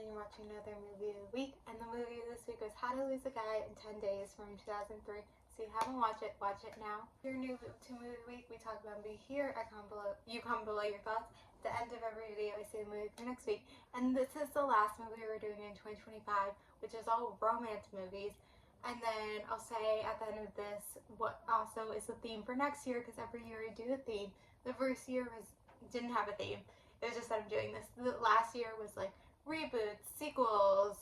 and you're watching another movie of the week. And the movie this week was How to Lose a Guy in 10 Days from 2003. So you haven't watched it, watch it now. If you're new to Movie of the Week, we talk about movie here. You comment below your thoughts. At the end of every video, I say the movie for next week. And this is the last movie we're doing in 2025, which is all romance movies. And then I'll say at the end of this what also is the theme for next year, because every year I do a theme. The first year didn't have a theme. It was just that I'm doing this. The last year was like reboots, sequels,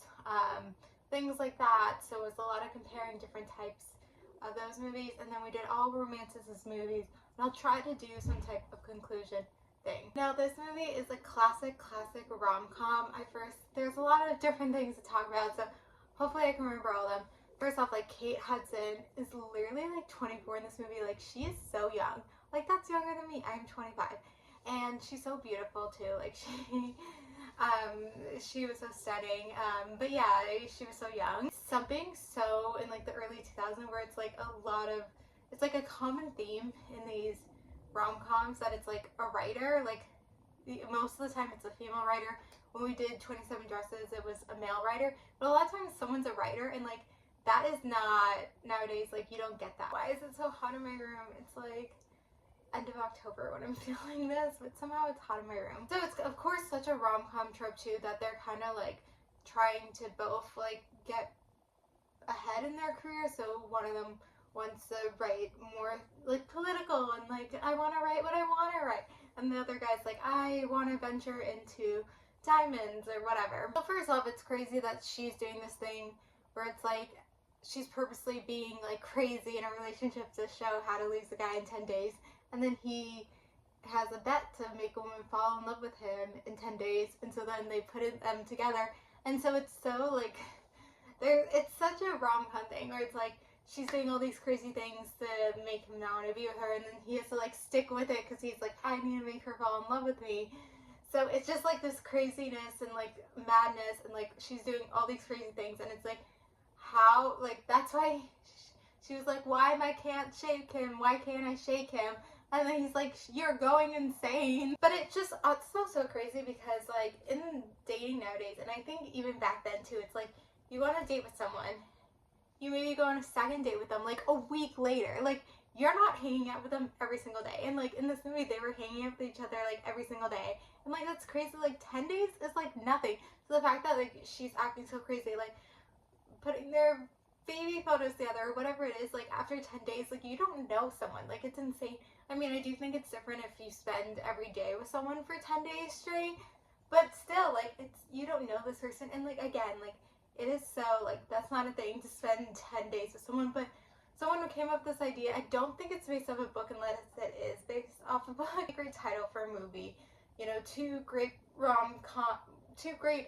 things like that. So it was a lot of comparing different types of those movies. And then we did all romances as movies. And I'll try to do some type of conclusion thing. Now this movie is a classic rom-com. There's a lot of different things to talk about, so hopefully I can remember all of them. First off, like, Kate Hudson is literally like 24 in this movie. Like, she is so young. Like, that's younger than me. I'm 25. And she's so beautiful too. Like, she was so stunning. But yeah, she was so young. Something so in like the early 2000s where it's like it's like a common theme in these rom-coms that it's like a writer. Like, most of the time it's a female writer. When we did 27 Dresses, it was a male writer. But a lot of times someone's a writer, and like, that is not nowadays. Like, you don't get that. Why is it so hot in my room? It's like end of October when I'm filming this, but somehow it's hot in my room. So it's of course such a rom-com trope too, that they're kind of like trying to both like get ahead in their career. So one of them wants to write more like political and like, I want to write what I want to write, and the other guy's like, I want to venture into diamonds or whatever. So first off, it's crazy that she's doing this thing where it's like she's purposely being like crazy in a relationship to show how to lose a guy in 10 days. And then he has a bet to make a woman fall in love with him in 10 days. And so then they put them together. And so it's so like, it's such a rom-com thing where it's like she's doing all these crazy things to make him not want to be with her. And then he has to like stick with it because he's like, I need to make her fall in love with me. So it's just like this craziness and like madness. And like she's doing all these crazy things. And it's like, how, like, that's why she was like, why can't shake him? Why can't I shake him? And then he's like, you're going insane. But it's so crazy because like in dating nowadays, and I think even back then too, it's like you go on a date with someone, you maybe go on a second date with them like a week later. Like, you're not hanging out with them every single day. And like in this movie, they were hanging out with each other like every single day. And like, that's crazy. Like 10 days is like nothing. So the fact that like she's acting so crazy, like putting their baby photos together or whatever it is, like after 10 days, like you don't know someone. Like, it's insane. I mean, I do think it's different if you spend every day with someone for 10 days straight, but still, like, you don't know this person. And like, again, like, it is so, like, that's not a thing to spend 10 days with someone. But someone who came up with this idea, I don't think it's based off a book unless it is based off of a great title for a movie. You know, two great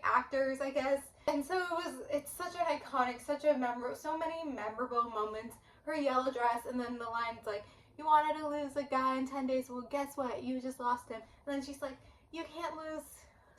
actors, I guess. And so it's such an iconic, so many memorable moments. Her yellow dress, and then the lines like, you wanted to lose a guy in 10 days, well guess what, you just lost him. And then she's like, you can't lose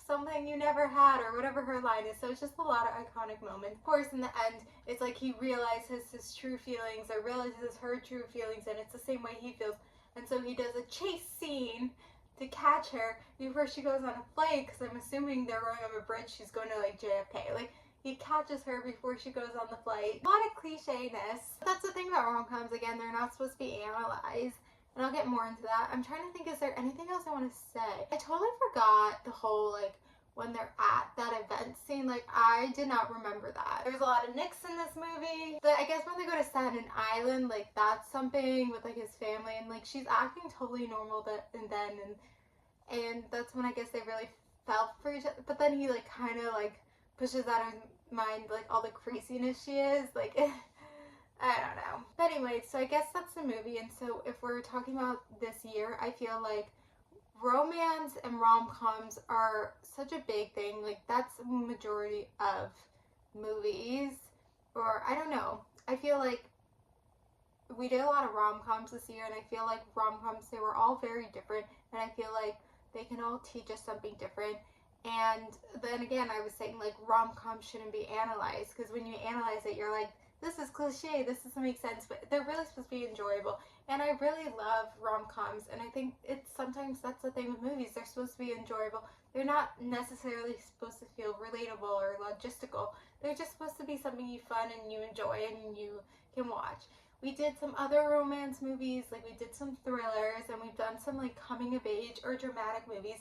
something you never had, or whatever her line is. So it's just a lot of iconic moments. Of course, in the end, it's like he realizes his true feelings, or realizes her true feelings, and it's the same way he feels. And so he does a chase scene to catch her before she goes on a flight, because I'm assuming they're going over a bridge. She's going to like JFK. Like, he catches her before she goes on the flight. A lot of cliche-ness. That's the thing about rom-coms. Again, they're not supposed to be analyzed, and I'll get more into that. I'm trying to think, is there anything else I want to say? I totally forgot the whole like when they're at that event scene. Like, I did not remember that. There's a lot of nicks in this movie. But I guess when they go to Staten Island, like, that's something with like his family, and like she's acting totally normal and that's when I guess they really felt for each other. But then he like kind of like pushes out of his mind like all the craziness she is. Like, I don't know. But anyway, so I guess that's the movie. And so if we're talking about this year, I feel like romance and rom-coms are such a big thing. Like, that's the majority of movies. Or I don't know. I feel like we did a lot of rom-coms this year, and I feel like rom-coms, they were all very different, and I feel like they can all teach us something different. And then again, I was saying like rom-coms shouldn't be analyzed, because when you analyze it, you're like, this is cliche, this doesn't make sense, but they're really supposed to be enjoyable. And I really love rom-coms, and I think it's sometimes that's the thing with movies. They're supposed to be enjoyable. They're not necessarily supposed to feel relatable or logistical. They're just supposed to be something you fun and you enjoy and you can watch. We did some other romance movies, like we did some thrillers, and we've done some like coming of age or dramatic movies.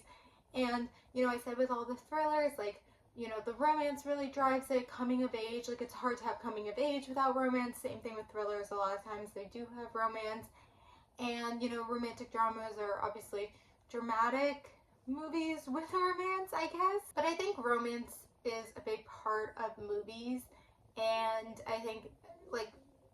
And, you know, I said with all the thrillers, like, you know, the romance really drives it, coming of age, like it's hard to have coming of age without romance. Same thing with thrillers, a lot of times they do have romance. And, you know, romantic dramas are obviously dramatic movies with romance, I guess. But I think romance is a big part of movies, and I think, like,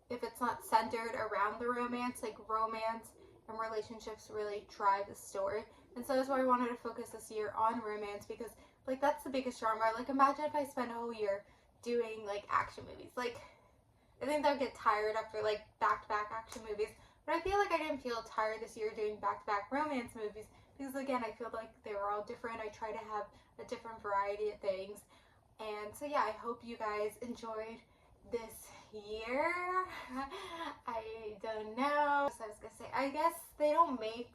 if it's not centered around the romance, like romance and relationships really drive the story. And so that's why I wanted to focus this year on romance, because like that's the biggest genre. Like imagine if I spent a whole year doing like action movies. Like I think that would get tired after like back-to-back action movies. But I feel like I didn't feel tired this year doing back-to-back romance movies, because again, I feel like they were all different. I try to have a different variety of things. And so yeah, I hope you guys enjoyed this year. I don't know. So I was gonna say, I guess they don't make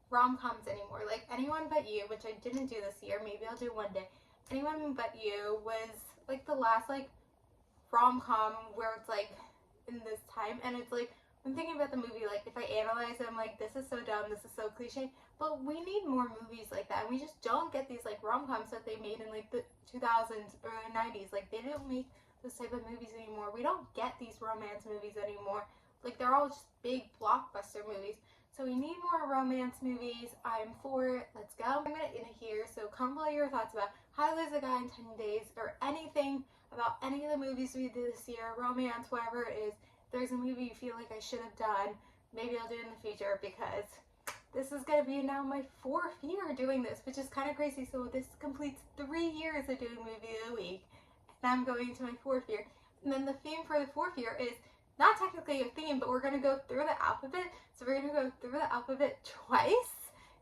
rom-coms anymore. Like Anyone But You, which I didn't do this year, maybe I'll do one day. Anyone But You was like the last like rom-com where it's like in this time, and it's like I'm thinking about the movie, like if I analyze it, I'm like, this is so dumb, this is so cliche, but we need more movies like that, and we just don't get these like rom-coms that they made in like the 2000s or 90s. Like they don't make those type of movies anymore. We don't get these romance movies anymore. Like they're all just big blockbuster movies. So we need more romance movies. I'm for it. Let's go. I'm gonna end it here. So comment below your thoughts about How to Lose a Guy in 10 Days, or anything about any of the movies we did this year, romance, whatever it is. If there's a movie you feel like I should have done, maybe I'll do it in the future, because this is gonna be now my 4th year doing this, which is kind of crazy. So this completes 3 years of doing Movie of the Week, and I'm going to my 4th year. And then the theme for the 4th year is not technically a theme, but we're going to go through the alphabet. So we're going to go through the alphabet twice,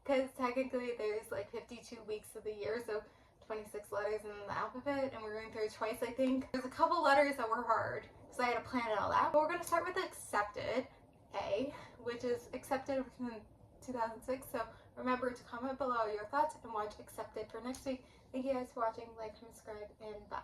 because technically there's like 52 weeks of the year, so 26 letters in the alphabet, and we're going through it twice, I think. There's a couple letters that were hard, so I had to plan it all out. But we're going to start with accepted, A, which is accepted in 2006. So remember to comment below your thoughts and watch accepted for next week. Thank you guys for watching. Like, subscribe, and bye.